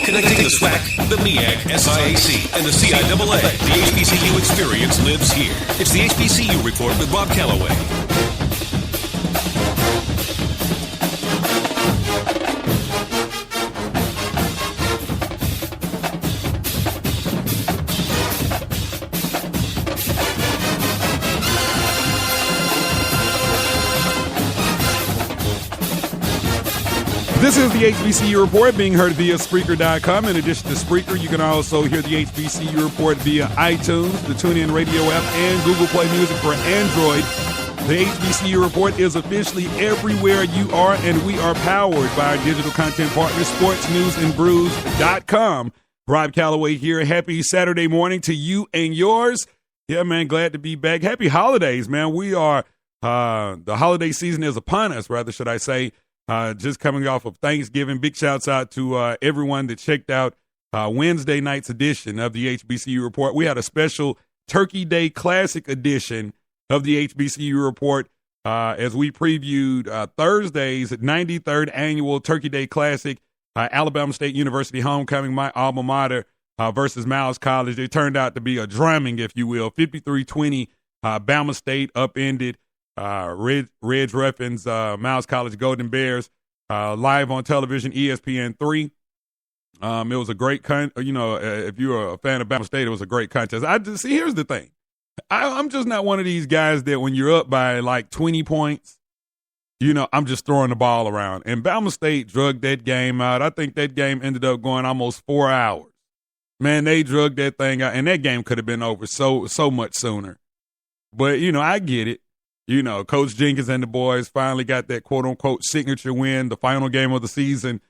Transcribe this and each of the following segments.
Connecting the SWAC, the MEAC, SIAC, and the CIAA. The HBCU experience lives here. It's the HBCU Report with Bob Calloway. This is the HBCU Report being heard via Spreaker.com. In addition to Spreaker, you can also hear the HBCU Report via iTunes, the TuneIn Radio app, and Google Play Music for Android. The HBCU Report is officially everywhere you are, and we are powered by our digital content partner, sportsnewsandbrews.com. Rob Calloway here. Happy Saturday morning to you and yours. Yeah, man, glad to be back. Happy holidays, man. We are, the holiday season is upon us, rather, should I say. Just coming off of Thanksgiving. Big shouts out to everyone that checked out Wednesday night's edition of the HBCU Report. We had a special Turkey Day Classic edition of the HBCU Report as we previewed Thursday's 93rd Annual Turkey Day Classic, Alabama State University homecoming, my alma mater, versus Miles College. It turned out to be a drumming, if you will. 53-20, Bama State upended Ridge Ruffins, Miles College Golden Bears, live on television, ESPN 3. It was a great, if you're a fan of Bama State, it was a great contest. Here's the thing. I'm just not one of these guys that when you're up by like 20 points, I'm just throwing the ball around. And Bama State drugged that game out. I think that game ended up going almost 4 hours. Man, they drugged that thing out, and that game could have been over so much sooner. But, I get it. Coach Jenkins and the boys finally got that quote-unquote signature win, the final game of the season.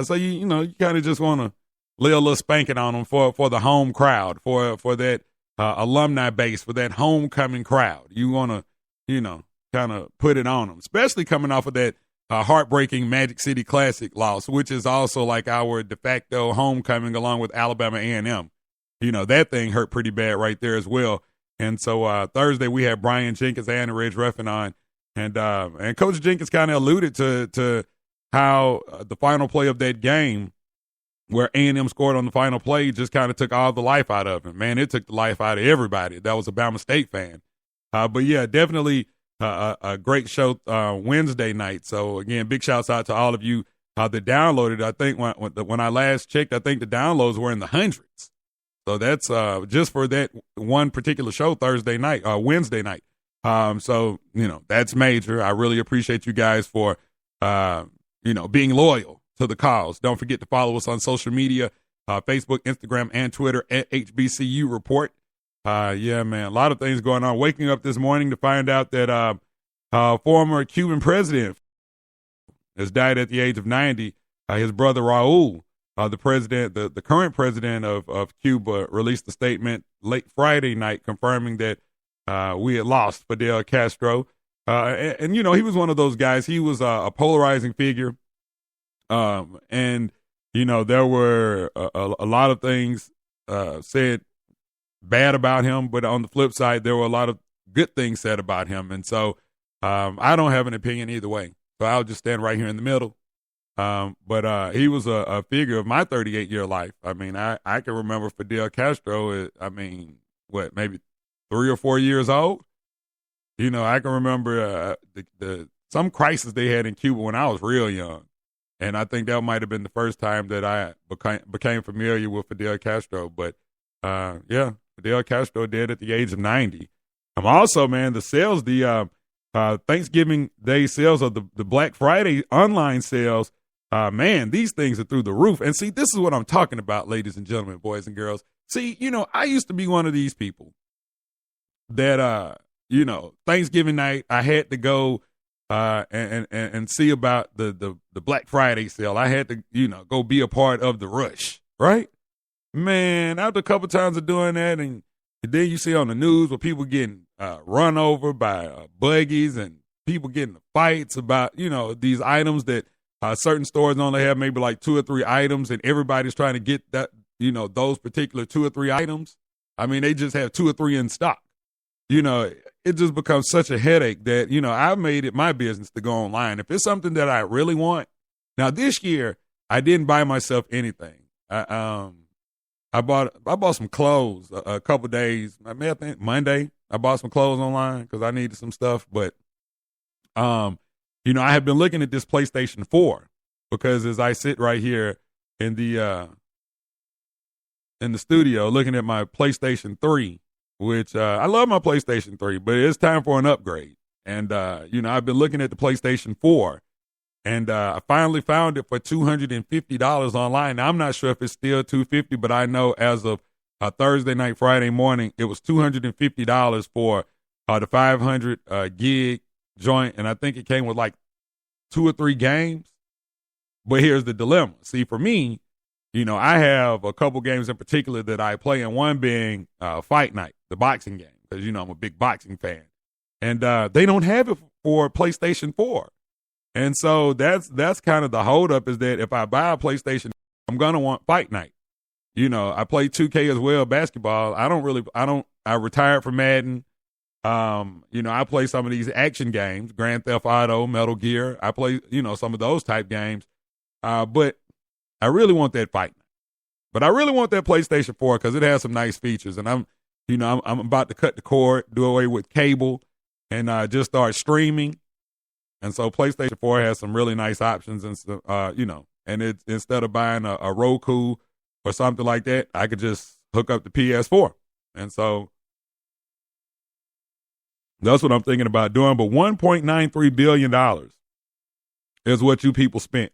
So, you kind of just want to lay a little spanking on them for the home crowd, for that alumni base, for that homecoming crowd. You want to, kind of put it on them, especially coming off of that heartbreaking Magic City Classic loss, which is also like our de facto homecoming along with Alabama A&M. That thing hurt pretty bad right there as well. And so Thursday we had Brian Jenkins and Ridge Ruffin on, and Coach Jenkins kind of alluded to how the final play of that game, where A&M scored on the final play, just kind of took all the life out of him. Man, it took the life out of everybody that was a Bama State fan. But yeah, definitely a great show Wednesday night. So again, big shouts out to all of you that downloaded. I think when I last checked, I think the downloads were in the hundreds. So that's just for that one particular show Wednesday night. So, that's major. I really appreciate you guys for, being loyal to the cause. Don't forget to follow us on social media, Facebook, Instagram, and Twitter at HBCU Report. Yeah, man, a lot of things going on. Waking up this morning to find out that former Cuban president has died at the age of 90. His brother Raul, the current president of Cuba, released a statement late Friday night confirming that we had lost Fidel Castro. And he was one of those guys. He was a polarizing figure. And there were a lot of things said bad about him, but on the flip side, there were a lot of good things said about him. And so I don't have an opinion either way. So I'll just stand right here in the middle. But he was a figure of my 38-year life. I mean, I can remember Fidel Castro, maybe 3 or 4 years old? I can remember some crisis they had in Cuba when I was real young. And I think that might have been the first time that I became familiar with Fidel Castro. But, yeah, Fidel Castro dead at the age of 90. Also, man, the Thanksgiving Day sales of the Black Friday online sales, man, these things are through the roof. And see, this is what I'm talking about, ladies and gentlemen, boys and girls. See, I used to be one of these people that, Thanksgiving night, I had to go and see about the Black Friday sale. I had to, go be a part of the rush, right? Man, after a couple times of doing that, and then you see on the news where people getting run over by buggies and people getting in fights about, these items that certain stores only have maybe like 2 or 3 items, and everybody's trying to get that, those particular 2 or 3 items. I mean, they just have 2 or 3 in stock. It just becomes such a headache that, I've made it my business to go online. If it's something that I really want. Now, this year, I didn't buy myself anything. I bought some clothes a couple days. I think Monday I bought some clothes online because I needed some stuff. But I have been looking at this PlayStation 4 because as I sit right here in the studio looking at my PlayStation 3, which I love my PlayStation 3, but it's time for an upgrade. And I've been looking at the PlayStation 4. And I finally found it for $250 online. Now, I'm not sure if it's still $250, but I know as of Thursday night, Friday morning, it was $250 for the 500 gig joint. And I think it came with like 2 or 3 games. But here's the dilemma. See, for me, I have a couple games in particular that I play, and one being Fight Night, the boxing game, because, I'm a big boxing fan. And they don't have it for PlayStation 4. And so that's kind of the holdup is that if I buy a PlayStation, I'm going to want Fight Night. I play 2K as well, basketball. I retired from Madden. I play some of these action games, Grand Theft Auto, Metal Gear. I play, some of those type games. But I really want that Fight Night. But I really want that PlayStation 4 because it has some nice features. And I'm about to cut the cord, do away with cable, and just start streaming. And so PlayStation 4 has some really nice options, and and it's instead of buying a Roku or something like that, I could just hook up the PS4. And so that's what I'm thinking about doing. But $1.93 billion is what you people spent.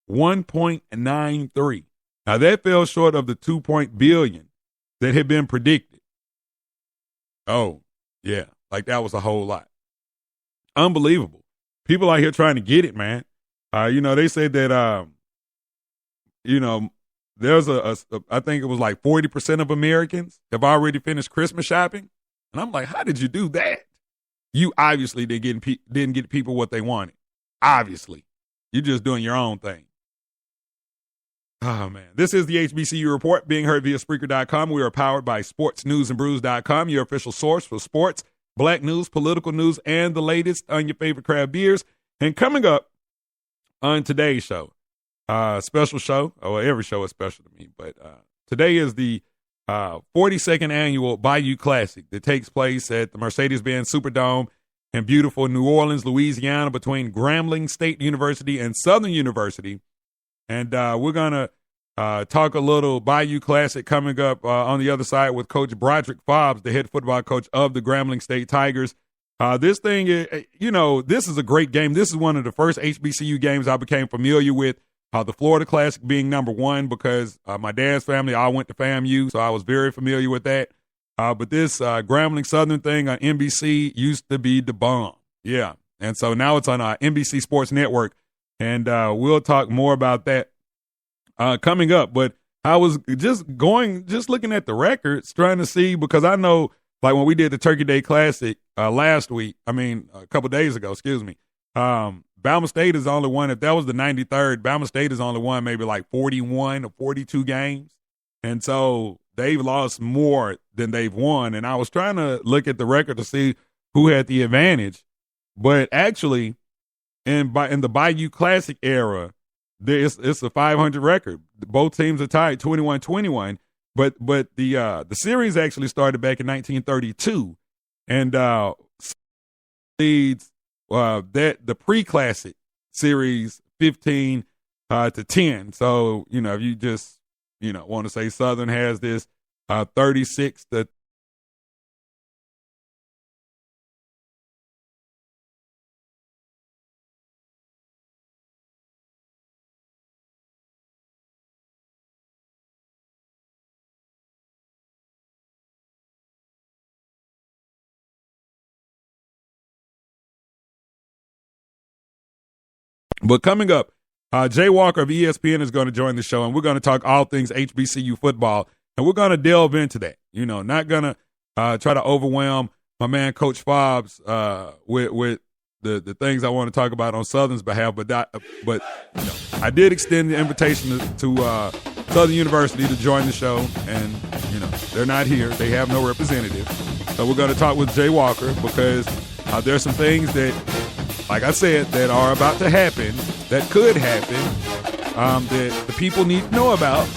1.93. Now that fell short of the $2 billion that had been predicted. Oh, yeah, like that was a whole lot. Unbelievable. People out here trying to get it, man. They said that, there's I think it was like 40% of Americans have already finished Christmas shopping. And I'm like, how did you do that? You obviously didn't get people what they wanted. Obviously. You're just doing your own thing. Oh, man. This is the HBCU Report being heard via Spreaker.com. We are powered by SportsNewsAndBrews.com, your official source for sports, black news, political news, and the latest on your favorite craft beers. And coming up on today's show, special show. Oh, every show is special to me, but today is the 42nd Annual Bayou Classic that takes place at the Mercedes-Benz Superdome in beautiful New Orleans, Louisiana, between Grambling State University and Southern University. And we're going to talk a little Bayou Classic coming up on the other side with Coach Broderick Fobbs, the head football coach of the Grambling State Tigers. This thing, this is a great game. This is one of the first HBCU games I became familiar with. The Florida Classic being number one because my dad's family all went to FAMU, so I was very familiar with that. But this Grambling Southern thing on NBC used to be the bomb. Yeah. And so now it's on NBC Sports Network, and we'll talk more about that coming up. But I was just looking at the records, trying to see, because I know, like when we did the Turkey Day Classic a couple days ago, Bama State is only one. If that was the 93rd, Bama State is only won maybe like 41 or 42 games. And so they've lost more than they've won. And I was trying to look at the record to see who had the advantage. But actually, in the Bayou Classic era, it's a 500 record. Both teams are tied 21-21. But the series actually started back in 1932. And leads the pre-classic series 15 to 10. So, if you just, want to say Southern has this 36 to But coming up, Jay Walker of ESPN is going to join the show, and we're going to talk all things HBCU football, and we're going to delve into that. Not going to try to overwhelm my man Coach Fobbs with the things I want to talk about on Southern's behalf. But I did extend the invitation to Southern University to join the show, and they're not here; they have no representative. So we're going to talk with Jay Walker because there's some things that, like I said, that are about to happen, that could happen that the people need to know about.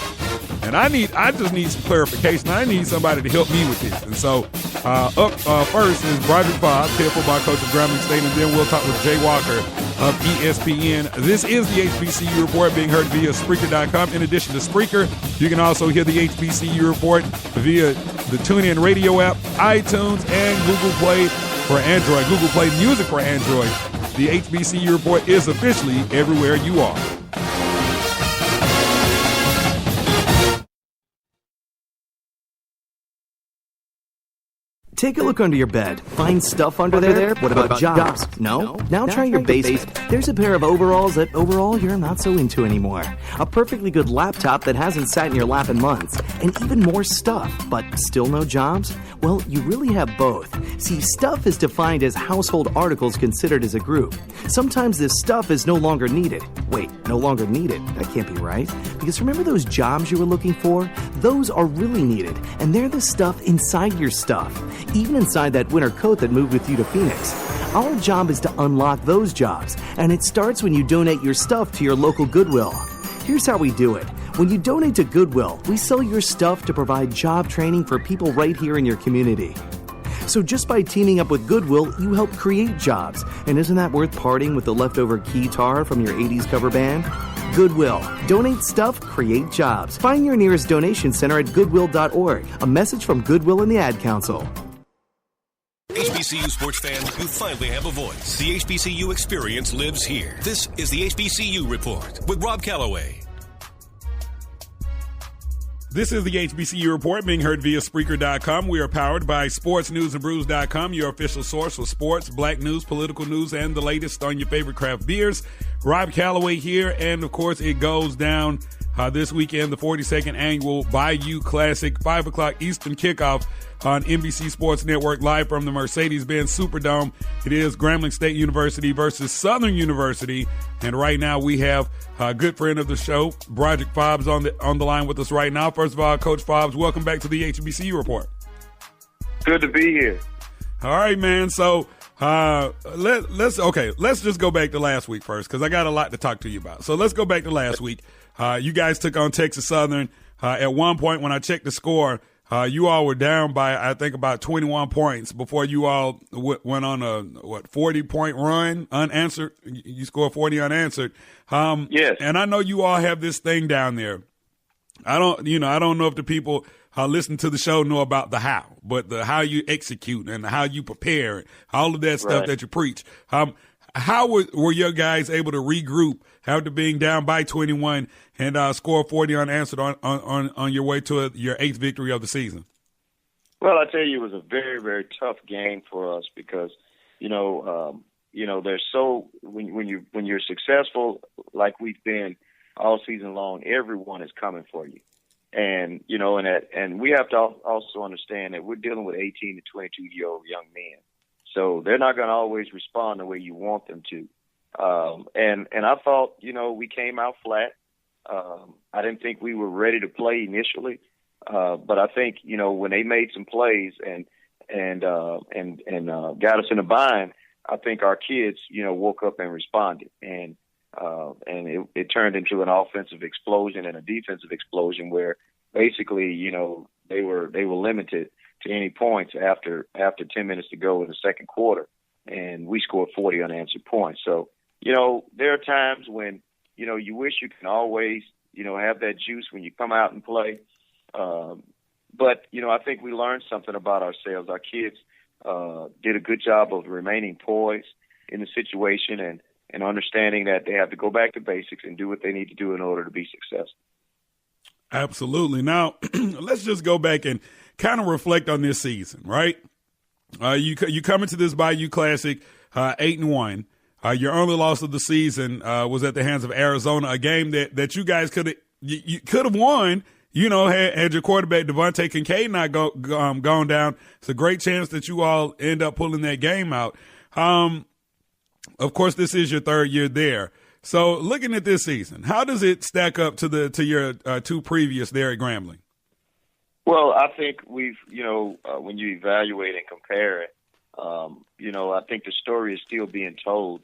And I just need some clarification. I need somebody to help me with this. And so up first is Broderick Fobbs, head football coach of Grambling State, and then we'll talk with Jay Walker of ESPN. This is the HBCU Report being heard via Spreaker.com. In addition to Spreaker, you can also hear the HBCU Report via the TuneIn Radio app, iTunes, and Google Play for Android. Google Play Music for Android. The HBCU Report is officially everywhere you are. Take a look under your bed. Find stuff under there? What about jobs? No? Now try your basement. There's a pair of overalls that overall you're not so into anymore. A perfectly good laptop that hasn't sat in your lap in months. And even more stuff, but still no jobs? Well, you really have both. See, stuff is defined as household articles considered as a group. Sometimes this stuff is no longer needed. Wait, no longer needed? That can't be right. Because remember those jobs you were looking for? Those are really needed, and they're the stuff inside your stuff. Even inside that winter coat that moved with you to Phoenix. Our job is to unlock those jobs, and it starts when you donate your stuff to your local Goodwill. Here's how we do it. When you donate to Goodwill, we sell your stuff to provide job training for people right here in your community. So just by teaming up with Goodwill, you help create jobs. And isn't that worth parting with the leftover guitar from your 80s cover band? Goodwill. Donate stuff, create jobs. Find your nearest donation center at goodwill.org. A message from Goodwill and the Ad Council. HBCU sports fans, you finally have a voice. The HBCU experience lives here. This is the HBCU Report with Rob Calloway. This is the HBCU Report being heard via Spreaker.com. We are powered by SportsNewsandBrews.com, your official source for sports, black news, political news, and the latest on your favorite craft beers. Rob Calloway here, and of course it goes down this weekend, the 42nd Annual Bayou Classic, 5 o'clock Eastern kickoff on NBC Sports Network, live from the Mercedes-Benz Superdome. It is Grambling State University versus Southern University, and right now we have a good friend of the show, Broderick Fobbs, on the line with us right now. First of all, Coach Fobbs, welcome back to the HBCU Report. Good to be here. All right, man. So let's just go back to last week first, because I got a lot to talk to you about. So let's go back to last week. You guys took on Texas Southern. At one point, when I checked the score, you all were down by, I think, about 21 points before you all went on a 40-point run unanswered. You scored 40 unanswered. Yes. And I know you all have this thing down there. I don't know if the people listen to the show know about the how, but the how you execute and how you prepare, all of that stuff that you preach. How were your guys able to regroup after being down by 21 and score 40 unanswered on your way to your 8th victory of the season? Well, I tell you, it was a very, very tough game for us because, there's so when you're successful like we've been all season long, everyone is coming for you, and and we have to also understand that we're dealing with 18 to 22-year-old young men. So they're not going to always respond the way you want them to. And I thought, we came out flat. I didn't think we were ready to play initially. But I think, when they made some plays and got us in a bind, I think our kids, woke up and responded. And it turned into an offensive explosion and a defensive explosion where basically, they were limited to any points after 10 minutes to go in the second quarter, and we scored 40 unanswered points. So, there are times when, you wish you can always, have that juice when you come out and play. But, I think we learned something about ourselves. Our kids did a good job of remaining poised in the situation and understanding that they have to go back to basics and do what they need to do in order to be successful. Absolutely. Now, let's just go back and kind of reflect on this season, right? You come into this Bayou Classic 8-1. Your only loss of the season was at the hands of Arizona, a game that you guys could have won. Had your quarterback Devontae Kincaid not gone down, it's a great chance that you all end up pulling that game out. Of course, this is your third year there. So, looking at this season, how does it stack up to your two previous there at Grambling? Well, I think we've, when you evaluate and compare it, I think the story is still being told